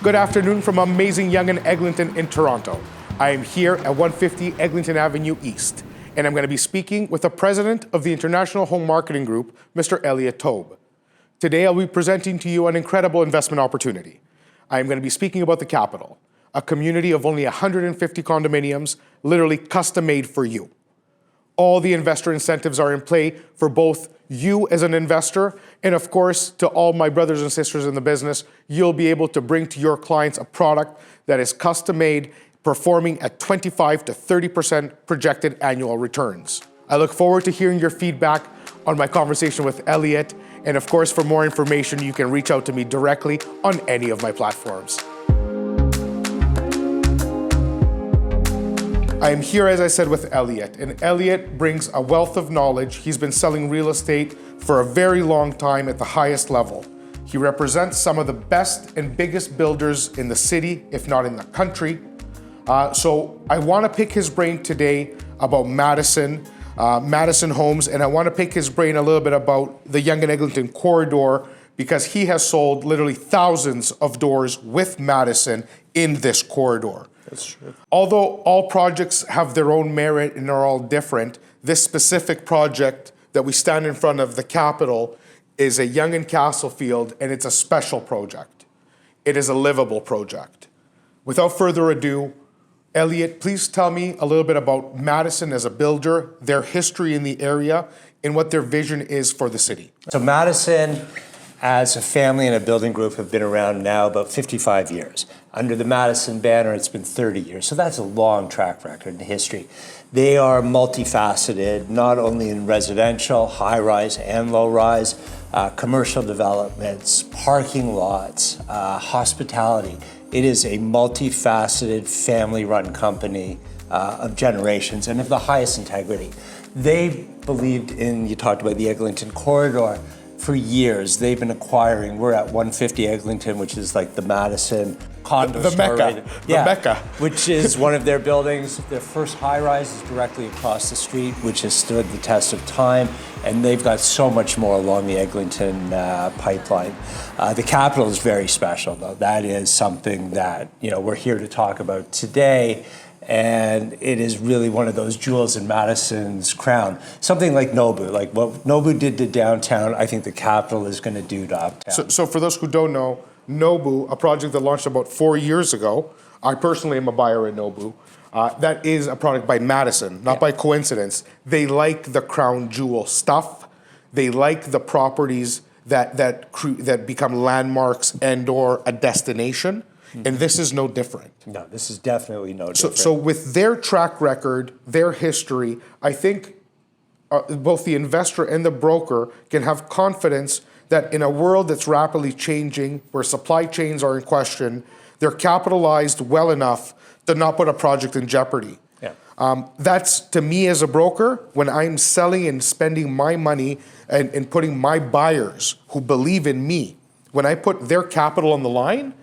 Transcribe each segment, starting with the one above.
Good afternoon from amazing Yonge and Eglinton in Toronto. I am here at 150 Eglinton Avenue East, and I'm going to be speaking with the president of the International Home Marketing Group, Mr. Elliot. Today, I'll be presenting to you an incredible investment opportunity. I am going to be speaking about the Capital, a community of only 150 condominiums, literally custom-made for you. All the investor incentives are in play for both you as an investor, and of course, to all my brothers and sisters in the business, you'll be able to bring to your clients a product that is custom-made, performing at 25 to 30% projected annual returns. I look forward to hearing your feedback on my conversation with Elliot, and of course, for more information, you can reach out to me directly on any of my platforms. I am here, as I said, with Elliot, and Elliot brings a wealth of knowledge. He's been selling real estate for a very long time at the highest level. He represents some of the best and biggest builders in the city, if not in the country. So I want to pick his brain today about Madison Homes, and I want to pick his brain a little bit about the Yonge and Eglinton corridor, because he has sold literally thousands of doors with Madison in this corridor. That's true. Although all projects have their own merit and are all different, this specific project that we stand in front of, the Capital, is a Yonge and Castlefield, and it's a special project. It is a livable project. Without further ado, Elliot, please tell me a little bit about Madison as a builder, their history in the area, and what their vision is for the city. So Madison, as a family and a building group, have been around now about 55 years. Under the Madison banner, it's been 30 years. So that's a long track record in history. They are multifaceted, not only in residential, high-rise and low-rise, commercial developments, parking lots, hospitality. It is a multifaceted, family-run company of generations and of the highest integrity. They believed in, you talked about the Eglinton corridor, for years. They've been acquiring, we're at 150 Eglinton, which is like the Madison condo the Mecca. Yeah, the Mecca. Which is one of their buildings. Their first high-rise is directly across the street, which has stood the test of time, and they've got so much more along the Eglinton pipeline. The Capital is very special, though. That is something that we're here to talk about today. And it is really one of those jewels in Madison's crown. Something like Nobu, like what Nobu did to downtown, I think the Capital is going to do to uptown. So for those who don't know, Nobu, a project that launched about 4 years ago, I personally am a buyer in Nobu. That is a product by Madison, not by coincidence. They like the crown jewel stuff. They like the properties that become landmarks and/or a destination. And this is no different. No, this is definitely no different. So with their track record, their history, I think both the investor and the broker can have confidence that in a world that's rapidly changing, where supply chains are in question, they're capitalized well enough to not put a project in jeopardy. Yeah. That's, to me as a broker, when I'm selling and spending my money and putting my buyers who believe in me, when I put their capital on the line,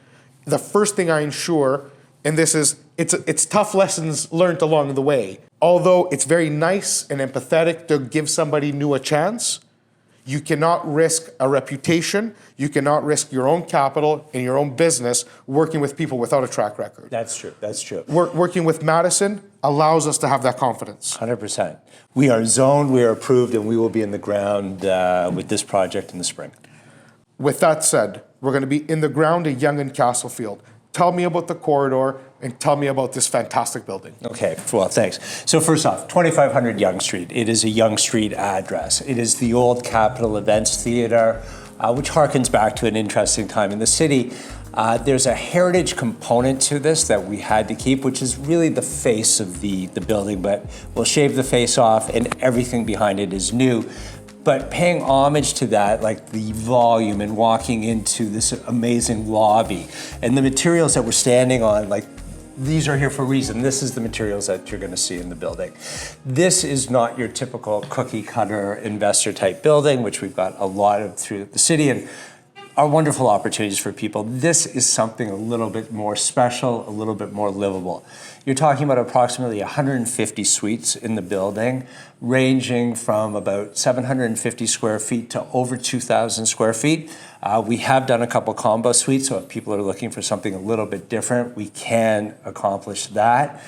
the first thing I ensure, and it's tough lessons learned along the way. Although it's very nice and empathetic to give somebody new a chance, you cannot risk a reputation, you cannot risk your own capital and your own business working with people without a track record. That's true, that's true. Working with Madison allows us to have that confidence. 100%. We are zoned, we are approved, and we will be in the ground with this project in the spring. With that said, we're going to be in the ground at Yonge and Castlefield. Tell me about the corridor and tell me about this fantastic building. Okay, well, thanks. So first off, 2500 Yonge Street. It is a Yonge Street address. It is the old Capitol Events Theater, which harkens back to an interesting time in the city. There's a heritage component to this that we had to keep, which is really the face of the building, but we'll shave the face off and everything behind it is new. But paying homage to that, like the volume and walking into this amazing lobby and the materials that we're standing on, like these are here for a reason. This is the materials that you're going to see in the building. This is not your typical cookie cutter investor type building, which we've got a lot of through the city. And are wonderful opportunities for people. This is something a little bit more special, a little bit more livable. You're talking about approximately 150 suites in the building, ranging from about 750 square feet to over 2,000 square feet. We have done a couple combo suites, so if people are looking for something a little bit different, we can accomplish that.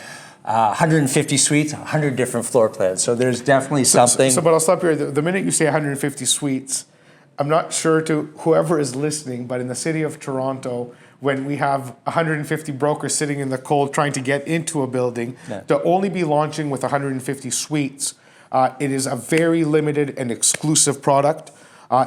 150 suites, 100 different floor plans. So there's definitely something. But I'll stop here. The minute you say 150 suites, I'm not sure to whoever is listening, but in the city of Toronto, when we have 150 brokers sitting in the cold trying to get into a building, to only be launching with 150 suites, it is a very limited and exclusive product.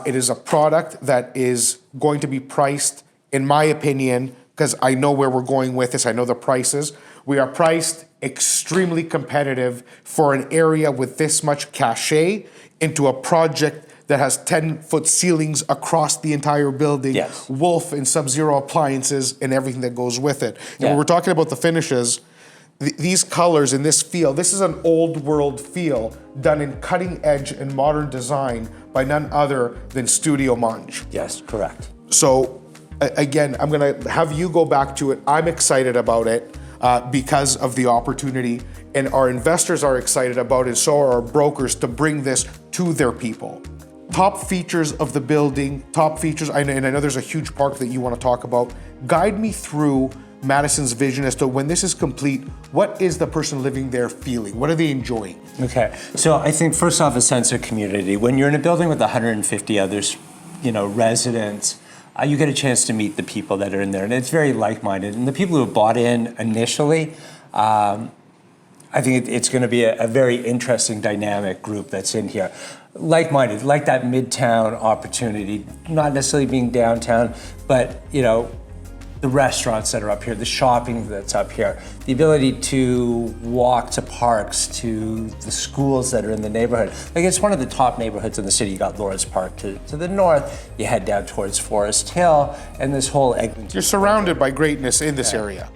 It is a product that is going to be priced, in my opinion, because I know where we're going with this, I know the prices. We are priced extremely competitive for an area with this much cachet into a project that has 10-foot ceilings across the entire building, yes. Wolf and Sub-Zero appliances and everything that goes with it. And when we're talking about the finishes, these colors and this feel, this is an old world feel done in cutting edge and modern design by none other than Studio Munge. Yes, correct. So again, I'm gonna have you go back to it. I'm excited about it because of the opportunity, and our investors are excited about it, so are our brokers, to bring this to their people. Top features of the building, top features, and I know there's a huge park that you want to talk about. Guide me through Madison's vision as to when this is complete, what is the person living there feeling? What are they enjoying? Okay, so I think first off, a sense of community. When you're in a building with 150 others, residents, you get a chance to meet the people that are in there, and it's very like-minded. And the people who have bought in initially, I think it's going to be a very interesting dynamic group that's in here. Like-minded, like that Midtown opportunity, not necessarily being downtown, but the restaurants that are up here, the shopping that's up here, the ability to walk to parks, to the schools that are in the neighborhood. Like, it's one of the top neighborhoods in the city. You got Lawrence Park to the north, you head down towards Forest Hill, and this whole Eglinton. You're surrounded by greatness in this area.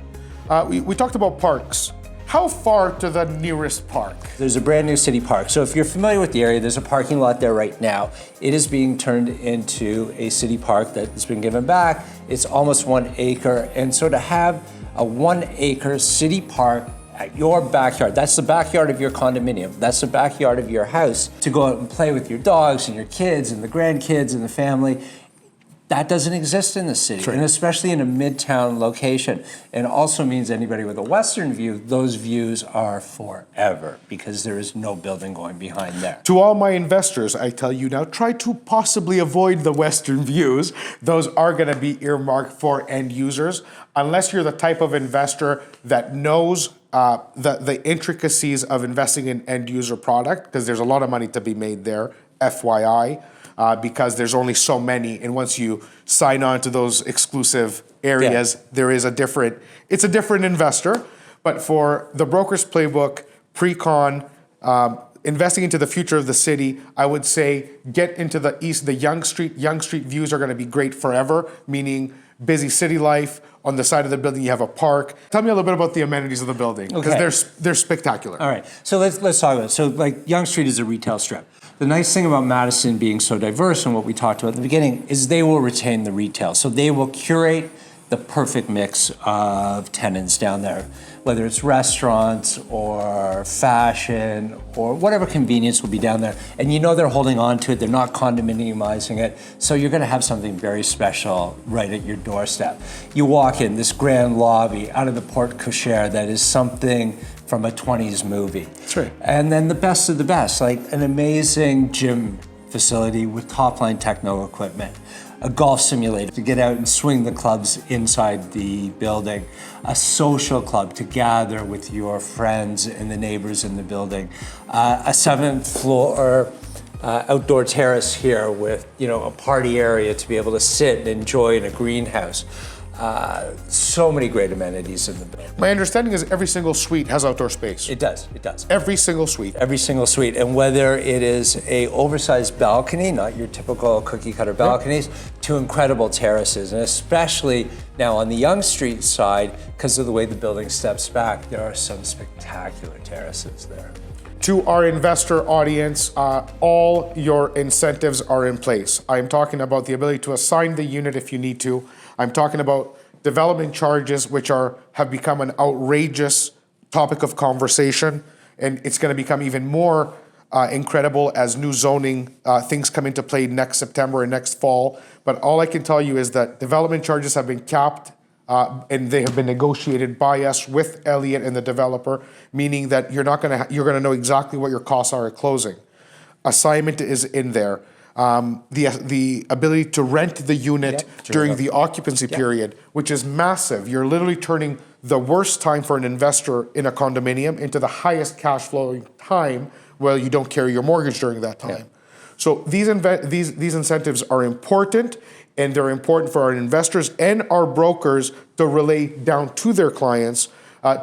We talked about parks. How far to the nearest park? There's a brand new city park. So if you're familiar with the area, there's a parking lot there right now. It is being turned into a city park that has been given back. It's almost 1 acre. And so to have a 1 acre city park at your backyard, that's the backyard of your condominium, that's the backyard of your house, to go out and play with your dogs and your kids and the grandkids and the family, that doesn't exist in the city, and especially in a Midtown location. And also means anybody with a western view, those views are forever because there is no building going behind there. To all my investors, I tell you now, try to possibly avoid the western views. Those are gonna be earmarked for end users, unless you're the type of investor that knows the intricacies of investing in end user product, because there's a lot of money to be made there, FYI. Because there's only so many, and once you sign on to those exclusive areas, it's a different investor. But for the Broker's Playbook, pre-con, investing into the future of the city, I would say get into the east, the Yonge Street views are gonna be great forever, meaning busy city life. On the side of the building, you have a park. Tell me a little bit about the amenities of the building, because they're spectacular. All right, so let's talk about it. So like Yonge Street is a retail strip. The nice thing about Madison being so diverse, and what we talked about at the beginning, is they will retain the retail. So they will curate the perfect mix of tenants down there, whether it's restaurants or fashion or whatever convenience will be down there. And they're holding on to it, they're not condominiumizing it. So you're gonna have something very special right at your doorstep. You walk in, this grand lobby out of the porte cochere that is something from a 20s movie. That's right. And then the best of the best, like an amazing gym facility with top-line techno equipment, a golf simulator to get out and swing the clubs inside the building, a social club to gather with your friends and the neighbors in the building, a 7th floor outdoor terrace here with a party area to be able to sit and enjoy in a greenhouse. So many great amenities in the building. My understanding is every single suite has outdoor space. It does. Every single suite. Every single suite. And whether it is a oversized balcony, not your typical cookie cutter balconies, to incredible terraces. And especially now on the Yonge Street side, because of the way the building steps back, there are some spectacular terraces there. To our investor audience, all your incentives are in place. I'm talking about the ability to assign the unit if you need to. I'm talking about development charges, which have become an outrageous topic of conversation, and it's going to become even more incredible as new zoning things come into play next September and next fall. But all I can tell you is that development charges have been capped and they have been negotiated by us with Elliot and the developer, meaning that you're going to know exactly what your costs are at closing. Assignment is in there. The ability to rent the unit during the occupancy period, which is massive. You're literally turning the worst time for an investor in a condominium into the highest cash flowing time where you don't carry your mortgage during that time. Yeah. So these incentives are important, and they're important for our investors and our brokers to relay down to their clients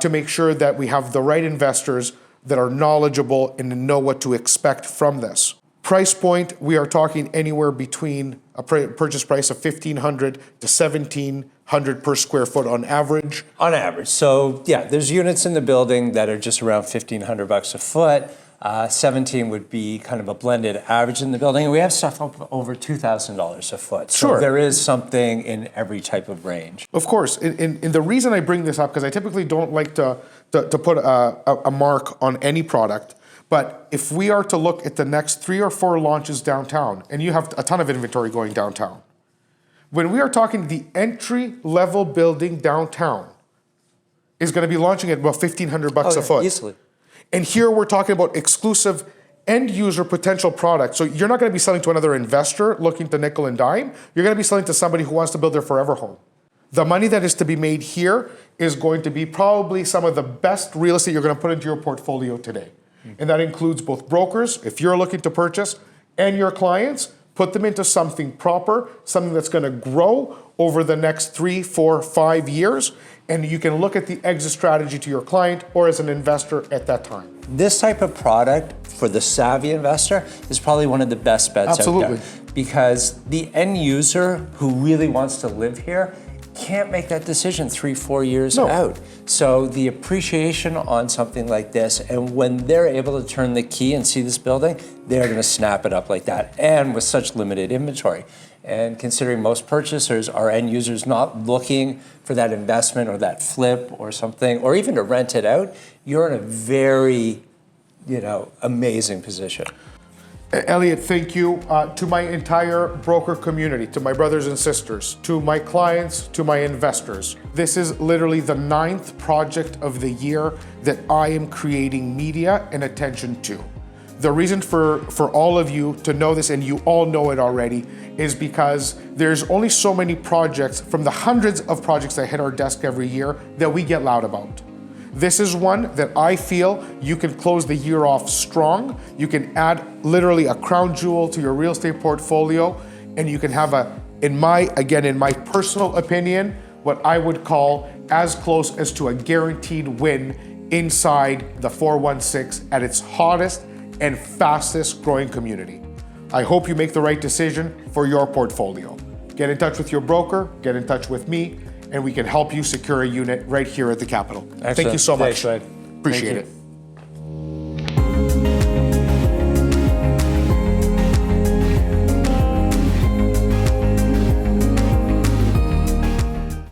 to make sure that we have the right investors that are knowledgeable and know what to expect from this. Price point, we are talking anywhere between a purchase price of $1,500 to $1,700 per square foot on average. On average. So yeah, there's units in the building that are just around $1,500 a foot. 17 would be kind of a blended average in the building. And we have stuff up over $2,000 a foot. So sure. There is something in every type of range. Of course. And the reason I bring this up, because I typically don't like to put a mark on any product, but if we are to look at the next 3 or 4 launches downtown, and you have a ton of inventory going downtown, when we are talking the entry-level building downtown is going to be launching at about $1,500 a foot. Easily. And here we're talking about exclusive end-user potential products. So you're not going to be selling to another investor looking to nickel and dime. You're going to be selling to somebody who wants to build their forever home. The money that is to be made here is going to be probably some of the best real estate you're going to put into your portfolio today. And that includes both brokers, if you're looking to purchase, and your clients. Put them into something proper, something that's going to grow over the next 3, 4, 5 years, and you can look at the exit strategy to your client or as an investor at that time. This type of product for the savvy investor is probably one of the best bets out there. Because the end user who really wants to live here can't make that decision 3, 4 years out. So the appreciation on something like this, and when they're able to turn the key and see this building, they're going to snap it up like that, and with such limited inventory. And considering most purchasers are end users not looking for that investment or that flip or something, or even to rent it out, you're in a very, amazing position. Elliot, thank you to my entire broker community, to my brothers and sisters, to my clients, to my investors. This is literally the 9th project of the year that I am creating media and attention to. The reason for all of you to know this, and you all know it already, is because there's only so many projects from the hundreds of projects that hit our desk every year that we get loud about. This is one that I feel you can close the year off strong. You can add literally a crown jewel to your real estate portfolio, and you can have in my personal opinion, what I would call as close as to a guaranteed win inside the 416 at its hottest and fastest growing community. I hope you make the right decision for your portfolio. Get in touch with your broker, get in touch with me, and we can help you secure a unit right here at the Capitol. Excellent. Thank you so much. Thanks, Appreciate it.